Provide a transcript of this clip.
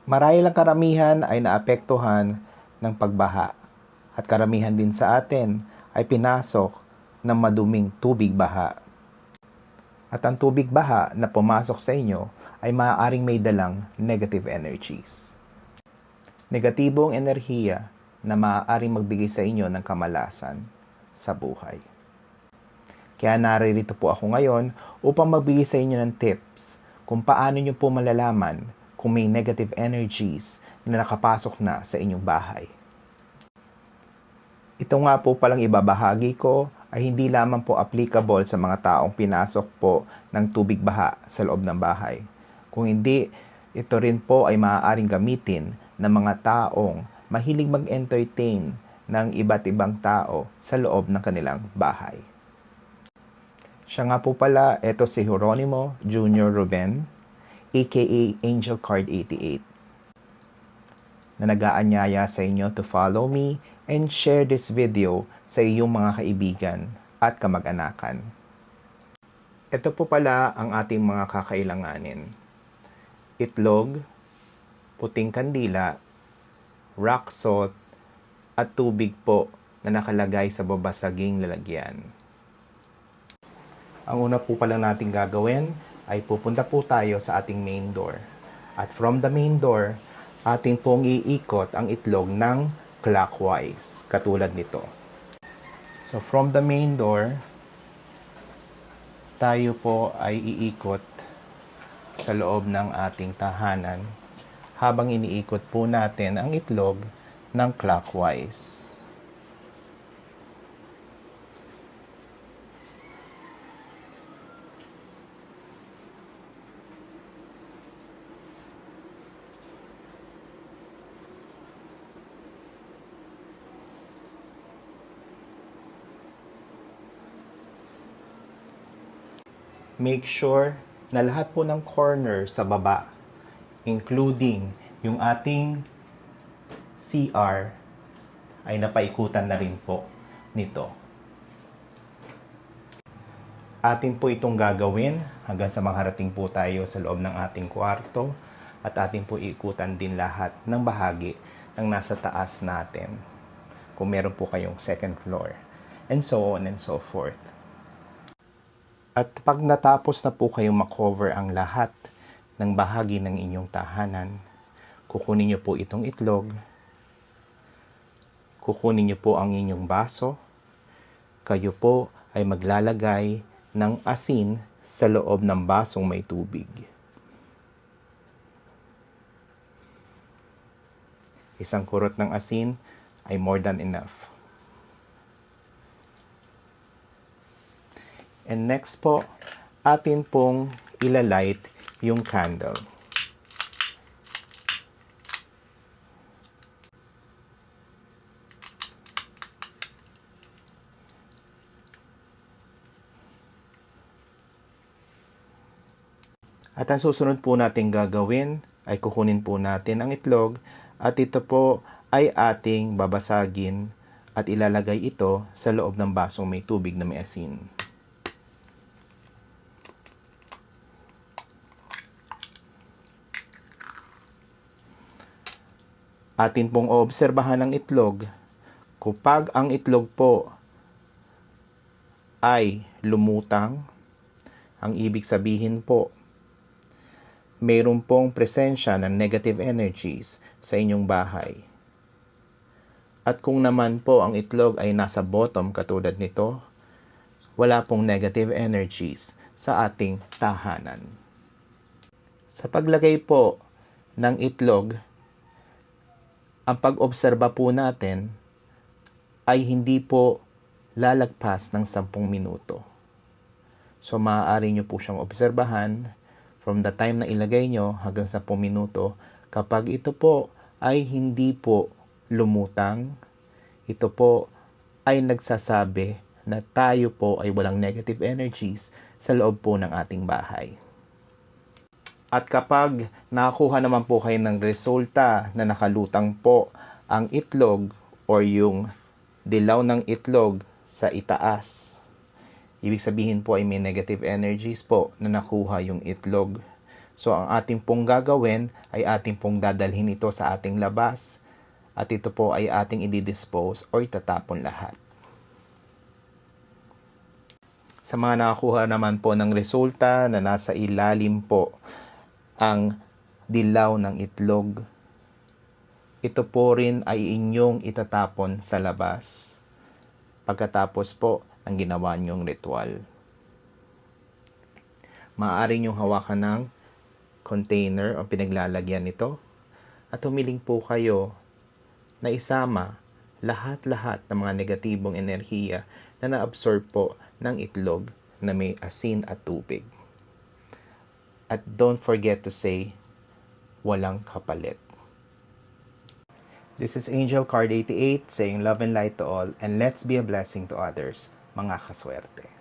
Marahil ang karamihan ay naapektuhan ng pagbaha at karamihan din sa atin ay pinasok ng maduming tubig baha. At ang tubig baha na pumasok sa inyo ay maaaring may dalang negative energies. Negatibong enerhiya na maaaring magbigay sa inyo ng kamalasan sa buhay. Kaya naririto po ako ngayon upang magbigay sa inyo ng tips kung paano nyo po malalaman kung may negative energies na nakapasok na sa inyong bahay. Ito nga po palang ibabahagi ko ay hindi lamang po applicable sa mga taong pinasok po ng tubig baha sa loob ng bahay. Kung hindi, ito rin po ay maaaring gamitin ng mga taong mahilig mag-entertain ng iba't ibang tao sa loob ng kanilang bahay. Siya nga po pala, ito si Jeronimo Jr. Ruben, aka Angel Card 88, na nag-aanyaya sa inyo to follow me and share this video sa iyong mga kaibigan at kamag-anakan. Ito po pala ang ating mga kakailanganin. Itlog, puting kandila, rock salt, at tubig po na nakalagay sa babasaging lalagyan. Ang una po pala natin gagawin ay pupunta po tayo sa ating main door. At from the main door, ating pong iikot ang itlog ng clockwise, katulad nito. So from the main door, tayo po ay iikot sa loob ng ating tahanan habang iniikot po natin ang itlog ng clockwise. Make sure na lahat po ng corner sa baba, including yung ating CR, ay napaikutan na rin po nito. Atin po itong gagawin hanggang sa makarating po tayo sa loob ng ating kwarto at atin po ikutan din lahat ng bahagi ng nasa taas natin kung meron po kayong second floor, and so on and so forth. At pag natapos na po kayong makover ang lahat ng bahagi ng inyong tahanan, kukunin niyo po itong itlog, kukunin niyo po ang inyong baso, kayo po ay maglalagay ng asin sa loob ng basong may tubig. Isang kurot ng asin ay more than enough. And next po, atin pong ilalight yung candle. At ang susunod po natin gagawin ay kukunin po natin ang itlog at ito po ay ating babasagin at ilalagay ito sa loob ng basong may tubig na may asin. Atin pong oobserbahan ang itlog. Kapag ang itlog po ay lumutang, ang ibig sabihin po, mayroon pong presensya ng negative energies sa inyong bahay. At kung naman po ang itlog ay nasa bottom katulad nito, wala pong negative energies sa ating tahanan. Sa paglagay po ng itlog, ang pag-obserba po natin ay hindi po lalagpas ng 10 minuto. So maaari nyo po siyang obserbahan from the time na ilagay nyo hanggang 10 minuto. Kapag ito po ay hindi po lumutang, ito po ay nagsasabi na tayo po ay walang negative energies sa loob po ng ating bahay. At kapag nakakuha naman po kayo ng resulta na nakalutang po ang itlog or yung dilaw ng itlog sa itaas, ibig sabihin po ay may negative energies po na nakuha yung itlog. So ang ating pong gagawin ay ating pong dadalhin ito sa ating labas at ito po ay ating i-dispose or itatapon lahat. Sa mga nakakuha naman po ng resulta na nasa ilalim po ang dilaw ng itlog, ito po rin ay inyong itatapon sa labas pagkatapos po ng ginawa niyong ritual. Maaari niyong hawakan ng container o pinaglalagyan nito at humiling po kayo na isama lahat-lahat ng mga negatibong enerhiya na na-absorb po ng itlog na may asin at tubig. At don't forget to say, walang kapalit. This is Angel Card 88 saying love and light to all and let's be a blessing to others, mga kaswerte.